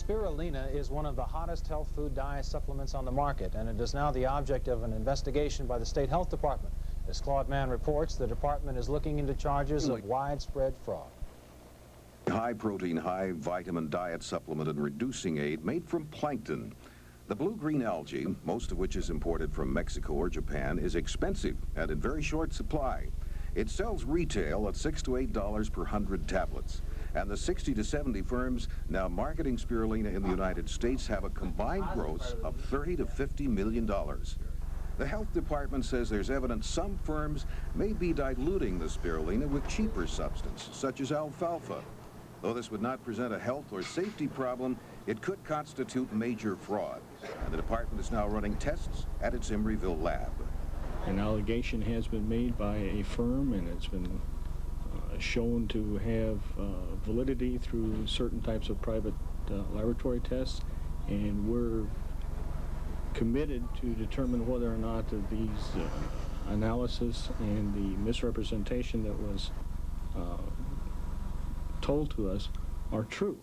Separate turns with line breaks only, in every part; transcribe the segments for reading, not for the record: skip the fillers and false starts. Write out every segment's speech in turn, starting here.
Spirulina is one of the hottest health food dye supplements on the market, and it is now the object of an investigation by the State Health Department. As Claude Mann reports, the department is looking into charges of widespread fraud.
High-protein, high-vitamin diet supplement and reducing aid made from plankton. The blue-green algae, most of which is imported from Mexico or Japan, is expensive and in very short supply. It sells retail at $6 to $8 per 100 tablets. And the 60 to 70 firms now marketing spirulina in the United States have a combined gross of $30 to $50 million. The health department says there's evidence some firms may be diluting the spirulina with cheaper substance, such as alfalfa. Though this would not present a health or safety problem, it could constitute major fraud. And the department is now running tests at its Emeryville lab.
An allegation has been made by a firm, and it's been shown to have validity through certain types of private laboratory tests, and we're committed to determine whether or not these analysis and the misrepresentation that was told to us are true.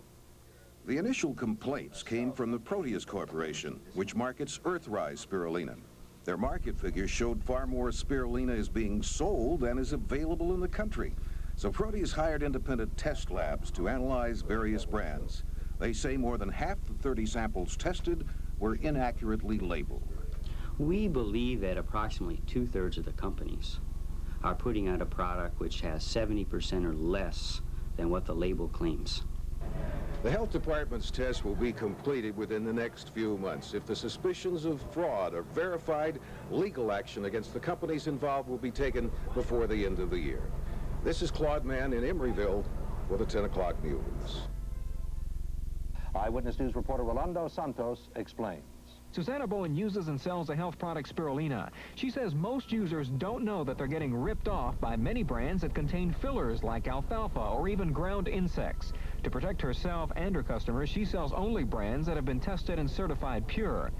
The initial complaints came from the Proteus Corporation, which markets Earthrise spirulina. Their market figures showed far more spirulina is being sold than is available in the country. So Proteus hired independent test labs to analyze various brands. They say more than half the 30 samples tested were inaccurately labeled.
We believe that approximately 2/3 of the companies are putting out a product which has 70% or less than what the label claims.
The health department's test will be completed within the next few months. If the suspicions of fraud are verified, legal action against the companies involved will be taken before the end of the year. This is Claude Mann in Emeryville for the 10 o'clock news.
Eyewitness News reporter Rolando Santos explains.
Susanna Bowen uses and sells the health product Spirulina. She says most users don't know that they're getting ripped off by many brands that contain fillers like alfalfa or even ground insects. To protect herself and her customers, she sells only brands that have been tested and certified pure.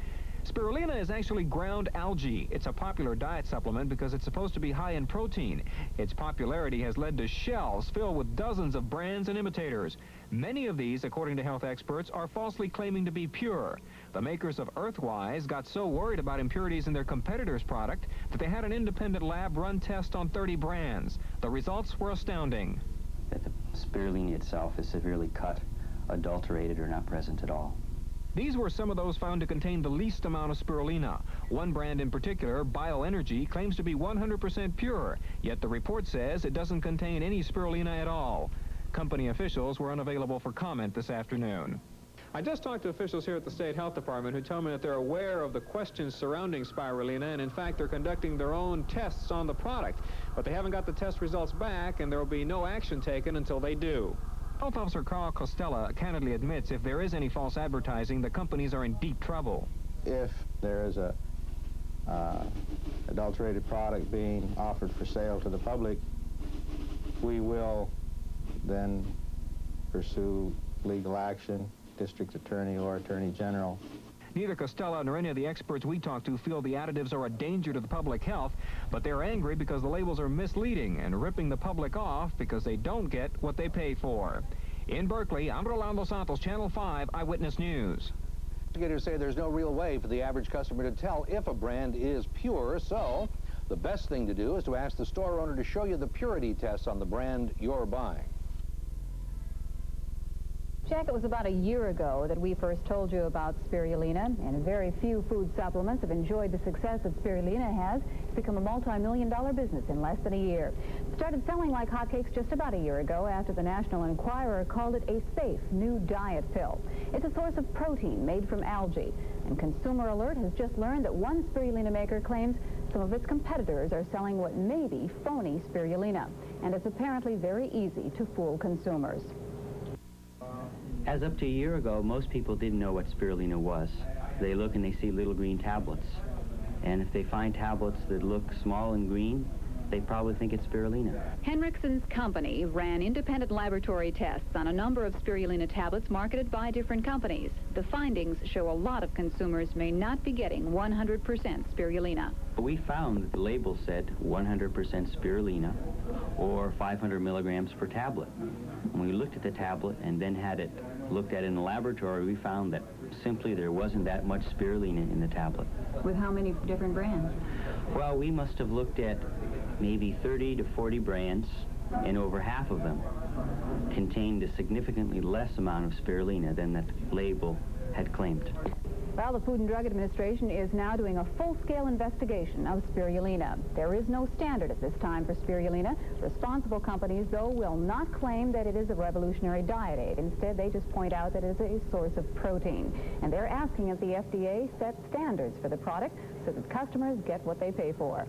Spirulina is actually ground algae. It's a popular diet supplement because it's supposed to be high in protein. Its popularity has led to shelves filled with dozens of brands and imitators. Many of these, according to health experts, are falsely claiming to be pure. The makers of Earthrise got so worried about impurities in their competitor's product that they had an independent lab run tests on 30 brands. The results were astounding.
That the spirulina itself is severely cut, adulterated, or not present at all.
These were some of those found to contain the least amount of spirulina. One brand in particular, Bioenergy, claims to be 100% pure, yet the report says it doesn't contain any spirulina at all. Company officials were unavailable for comment this afternoon. I just talked to officials here at the State Health Department who tell me that they're aware of the questions surrounding spirulina, and in fact they're conducting their own tests on the product. But they haven't got the test results back, and there will be no action taken until they do. Health Officer Carl Costella candidly admits if there is any false advertising, the companies are in deep trouble.
If there is a adulterated product being offered for sale to the public, we will then pursue legal action, district attorney or attorney general.
Neither Costella nor any of the experts we talked to feel the additives are a danger to the public health, but they're angry because the labels are misleading and ripping the public off because they don't get what they pay for. In Berkeley, I'm Rolando Santos, Channel 5 Eyewitness News.
Investigators say there's no real way for the average customer to tell if a brand is pure, so the best thing to do is to ask the store owner to show you the purity tests on the brand you're buying.
Jack, it was about a year ago that we first told you about spirulina, and very few food supplements have enjoyed the success that spirulina has. It's become a multi-million-dollar business in less than a year. It started selling like hotcakes just about a year ago after the National Enquirer called it a safe new diet pill. It's a source of protein made from algae, and Consumer Alert has just learned that one spirulina maker claims some of its competitors are selling what may be phony spirulina, and it's apparently very easy to fool consumers.
As up to a year ago, most people didn't know what spirulina was. They look and they see little green tablets. And if they find tablets that look small and green, they probably think it's spirulina.
Henrikson's company ran independent laboratory tests on a number of spirulina tablets marketed by different companies. The findings show a lot of consumers may not be getting 100% spirulina.
We found that the label said 100% spirulina or 500 milligrams per tablet. When we looked at the tablet and then had it looked at in the laboratory, we found that simply there wasn't that much spirulina in the tablet.
With how many different brands?
Well, we must have looked at maybe 30 to 40 brands, and over half of them contained a significantly less amount of spirulina than that label had claimed.
Well, the Food and Drug Administration is now doing a full-scale investigation of spirulina. There is no standard at this time for spirulina. Responsible companies, though, will not claim that it is a revolutionary diet aid. Instead, they just point out that it is a source of protein. And they're asking that the FDA set standards for the product so that customers get what they pay for.